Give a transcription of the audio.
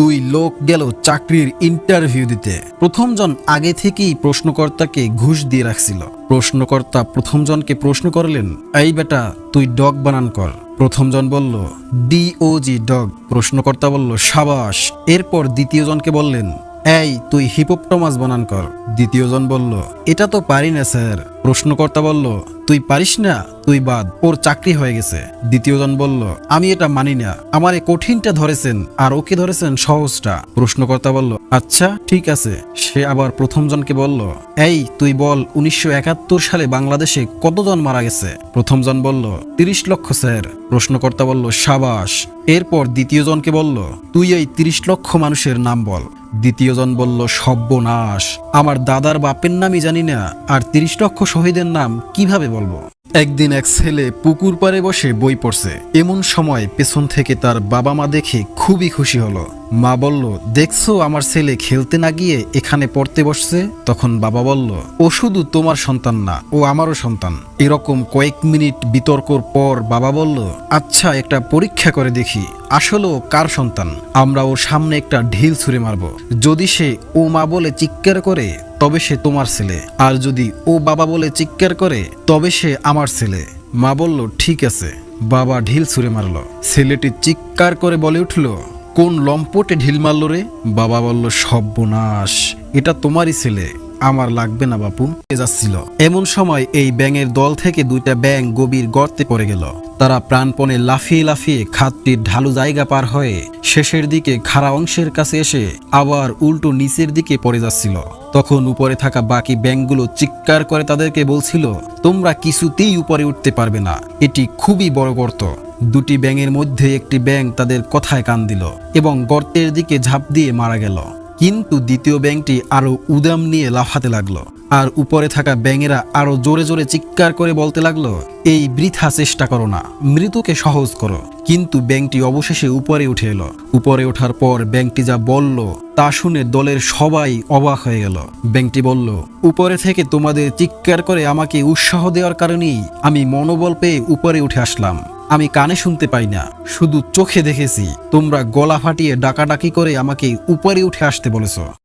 দুই লোক গেল চাকরির ইন্টারভিউ দিতে। প্রথম জন আগে থেকেই প্রশ্নকর্তাকে ঘুষ দিয়ে রাখছিল। প্রশ্নকর্তা প্রথম জনকে প্রশ্ন করলেন, এই বেটা তুই ডগ বানান কর। প্রথম জন বলল DOG ডগ। প্রশ্নকর্তা বলল সাবাস। এরপর দ্বিতীয় জনকে বললেন, এই তুই হিপোপটামাস বানান কর। দ্বিতীয় জন বলল, এটা তো পারি না স্যার। প্রশ্নকর্তা বলল, তুই পারিস না, তুই বাদ, ওর চাকরি হয়ে গেছে। দ্বিতীয় জন বলল, আমি এটা মানি না, আমার এই কঠিনটা ধরেছেন আর ওকে ধরেছেন সহজটা। প্রশ্নকর্তা বলল, আচ্ছা ঠিক আছে। সে আবার প্রথম জনকে বলল, এই তুই বল 1971 সালে বাংলাদেশে কতজন মারা গেছে? প্রথম জন বলল, 30 লক্ষ স্যার। প্রশ্নকর্তা বলল, সাবাস। এরপর দ্বিতীয় জনকে বলল, তুই এই 30 লক্ষ মানুষের নাম বল। দ্বিতীয় জন বলল, সর্বনাশ, আমার দাদার বাপের নামই জানি না, আর 30 লক্ষ শহীদের নাম কিভাবে বলবো? একদিন এক ছেলে পুকুর পাড়ে বসে বই পড়ছে। এমন সময় পেছন থেকে তার বাবা মা দেখে খুবই খুশি হলো। মা বলল, দেখছো আমার ছেলে খেলতে না গিয়ে এখানে পড়তে বসছে? তখন বাবা বলল, ও শুধু তোমার সন্তান না, ও আমারও সন্তান। এরকম কয়েক মিনিট বিতর্কর পর বাবা বলল, আচ্ছা একটা পরীক্ষা করে দেখি আসলে ও কার সন্তান। আমরা ওর সামনে একটা ঢিল ছুঁড়ে মারব। যদি সে ও মা বলে চিৎকার করে তবে সে তোমার ছেলে, আর যদি ও বাবা বলে চিৎকার করে তবে সে আমার ছেলে। মা বলল, ঠিক আছে। বাবা ঢিল ছুঁড়ে মারল। ছেলেটি চিৎকার করে বলে উঠল, কোন লম্পটে ঢিল মারল রে? বাবা বলল, সর্বনাশ, এটা তোমারই ছেলে, আমার লাগবে না বাপু। যাচ্ছিল এমন সময় এই ব্যাঙের দল থেকে দুইটা ব্যাঙ গভীর গর্তে পড়ে গেল। তারা প্রাণপণে লাফিয়ে লাফিয়ে খাতটির ঢালু জায়গা পার হয়ে শেষের দিকে খাড়া অংশের কাছে এসে আবার উল্টো নিচের দিকে পড়ে যাচ্ছিল। তখন উপরে থাকা বাকি ব্যাঙগুলো চিৎকার করে তাদেরকে বলছিল, তোমরা কিছুতেই উপরে উঠতে পারবে না, এটি খুবই বড় গর্ত। দুটি ব্যাঙের মধ্যে একটি ব্যাঙ তাদের কথায় কান দিল এবং গর্তের দিকে ঝাঁপ দিয়ে মারা গেল। কিন্তু দ্বিতীয় ব্যাঙটি আরো উদ্যম নিয়ে লাফাতে লাগলো, আর উপরে থাকা ব্যাঙেরা আরো জোরে জোরে চিৎকার করে বলতে লাগলো, এই বৃথা চেষ্টা করো না, মৃত্যুকে সহজ করো। কিন্তু ব্যাঙটি অবশেষে উপরে উঠে এলো। উপরে ওঠার পর ব্যাঙটি যা বলল তা শুনে দলের সবাই অবাক হয়ে গেল। ব্যাঙটি বলল, উপরে থেকে তোমাদের চিৎকার করে আমাকে উৎসাহ দেওয়ার কারণেই আমি মনোবল পেয়ে উপরে উঠে আসলাম। আমি কানে শুনতে পাই না, শুধু চোখে দেখেছি তোমরা গলা ফাটিয়ে ডাকাডাকি করে আমাকে উপরে উঠে আসতে বলেছ।